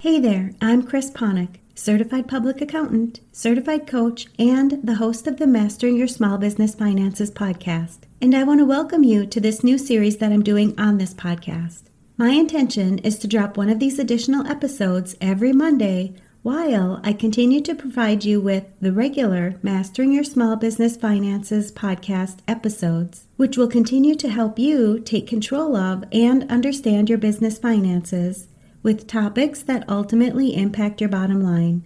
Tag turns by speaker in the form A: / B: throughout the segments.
A: Hey there, I'm Chris Ponick, Certified Public Accountant, Certified Coach, and the host of the Mastering Your Small Business Finances podcast. And I want to welcome you to this new series that I'm doing on this podcast. My intention is to drop one of these additional episodes every Monday while I continue to provide you with the regular Mastering Your Small Business Finances podcast episodes, which will continue to help you take control of and understand your business finances with topics that ultimately impact your bottom line.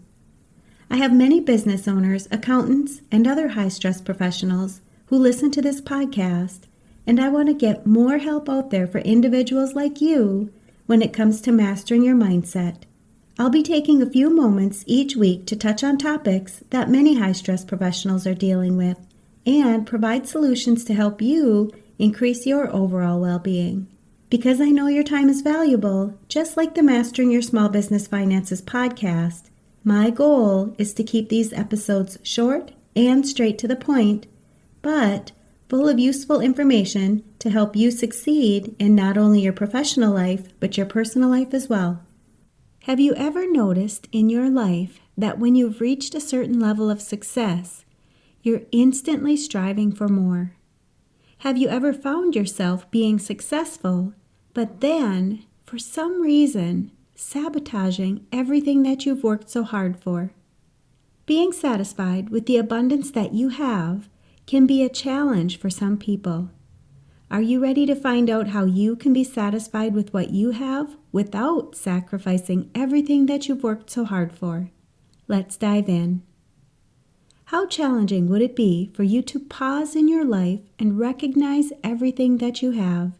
A: I have many business owners, accountants, and other high-stress professionals who listen to this podcast, and I want to get more help out there for individuals like you when it comes to mastering your mindset. I'll be taking a few moments each week to touch on topics that many high-stress professionals are dealing with and provide solutions to help you increase your overall well-being. Because I know your time is valuable, just like the Mastering Your Small Business Finances podcast, my goal is to keep these episodes short and straight to the point, but full of useful information to help you succeed in not only your professional life, but your personal life as well. Have you ever noticed in your life that when you've reached a certain level of success, you're instantly striving for more? Have you ever found yourself being successful, but then, for some reason, sabotaging everything that you've worked so hard for? Being satisfied with the abundance that you have can be a challenge for some people. Are you ready to find out how you can be satisfied with what you have without sacrificing everything that you've worked so hard for? Let's dive in. How challenging would it be for you to pause in your life and recognize everything that you have,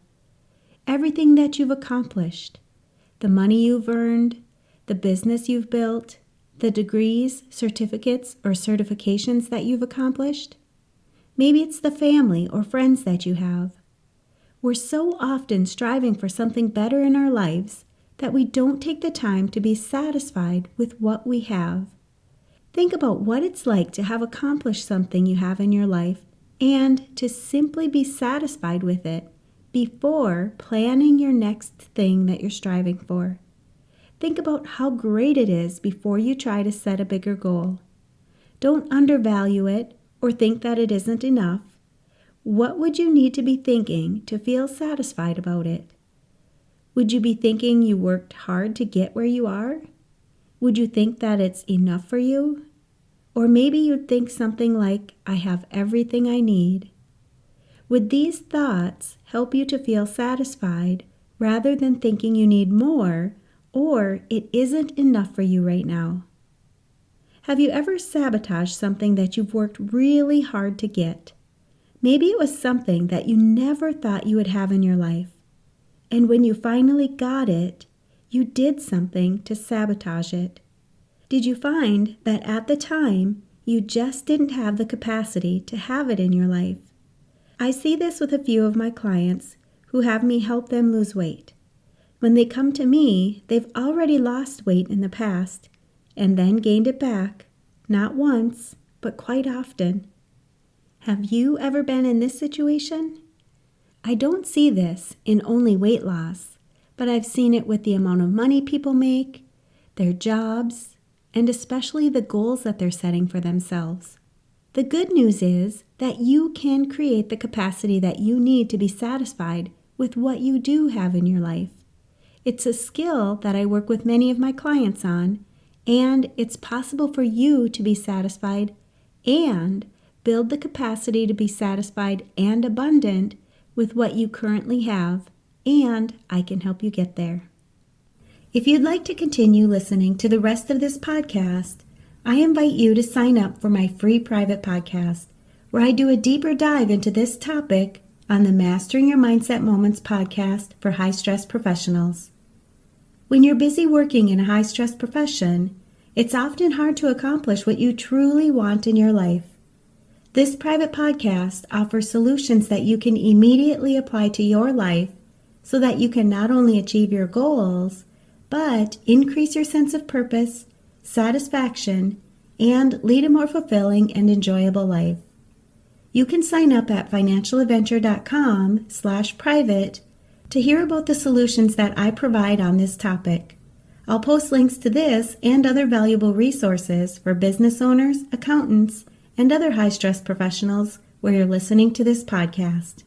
A: everything that you've accomplished, the money you've earned, the business you've built, the degrees, certificates, or certifications that you've accomplished? Maybe it's the family or friends that you have. We're so often striving for something better in our lives that we don't take the time to be satisfied with what we have. Think about what it's like to have accomplished something you have in your life and to simply be satisfied with it before planning your next thing that you're striving for. Think about how great it is before you try to set a bigger goal. Don't undervalue it or think that it isn't enough. What would you need to be thinking to feel satisfied about it? Would you be thinking you worked hard to get where you are? Would you think that it's enough for you? Or maybe you'd think something like, I have everything I need. Would these thoughts help you to feel satisfied rather than thinking you need more or it isn't enough for you right now? Have you ever sabotaged something that you've worked really hard to get? Maybe it was something that you never thought you would have in your life. And when you finally got it, you did something to sabotage it. Did you find that at the time, you just didn't have the capacity to have it in your life? I see this with a few of my clients who have me help them lose weight. When they come to me, they've already lost weight in the past and then gained it back, not once, but quite often. Have you ever been in this situation? I don't see this in only weight loss, but I've seen it with the amount of money people make, their jobs, and especially the goals that they're setting for themselves. The good news is that you can create the capacity that you need to be satisfied with what you do have in your life. It's a skill that I work with many of my clients on, and it's possible for you to be satisfied and build the capacity to be satisfied and abundant with what you currently have, and I can help you get there. If you'd like to continue listening to the rest of this podcast, I invite you to sign up for my free private podcast, where I do a deeper dive into this topic on the Mastering Your Mindset Moments podcast for high-stress professionals. When you're busy working in a high-stress profession, it's often hard to accomplish what you truly want in your life. This private podcast offers solutions that you can immediately apply to your life so that you can not only achieve your goals, but increase your sense of purpose, satisfaction, and lead a more fulfilling and enjoyable life. You can sign up at financialadventure.com/private to hear about the solutions that I provide on this topic. I'll post links to this and other valuable resources for business owners, accountants, and other high-stress professionals where you're listening to this podcast.